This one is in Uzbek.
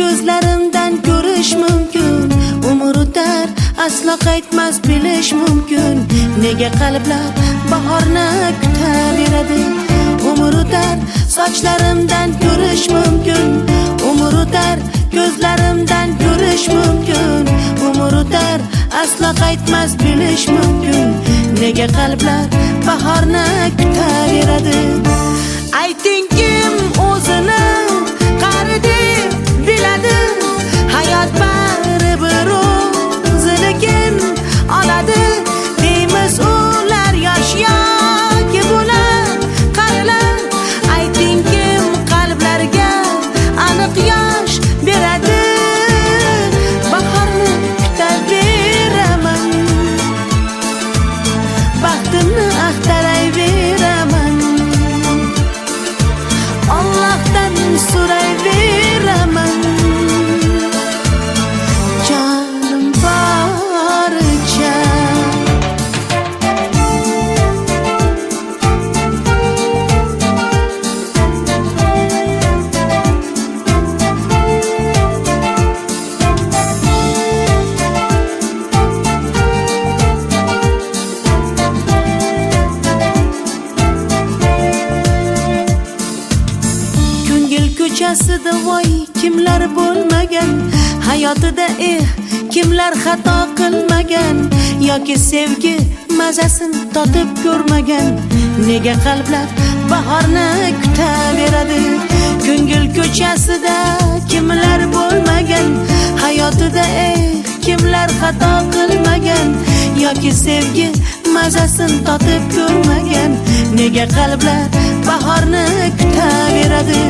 ko'zlarimdan ko'rish mumkin. Umr o'tar, aslo qaytmas bilish mumkin. Nega qalblar bahorni kutaveradi? Umr o'tar, sochlarimdan ko'rish mumkin. Umr o'tar, ko'zlarimdan ko'rish mumkin. Umr o'tar, aslo qaytmas bilish mumkin. Nega qalblar bahorni kutaveradi? Ayting kim o'zini qari deb biladi? Hayot baribir o'zinikin oladi. Deymiz ular yosh yoki bular qarilar. Ayting kim qalblarga aniq yosh beradi? Bahorni kutaveraman, baxtimni axtaraveraman, Allohdan so'rayveraman. Jonim boricha ko'chasida voy kimlar bo'lmagan, hayotida kimlar xato qilmagan, yoki sevgi mazasin totib ko'rmagan. Nega qalblar bahorni kutaveradi? Ko'ngil ko'chasida kimlar bo'lmagan, hayotida kimlar xato qilmagan, yoki sevgi mazasin totib ko'rmagan. Nega qalblar bahorni kutaveradi?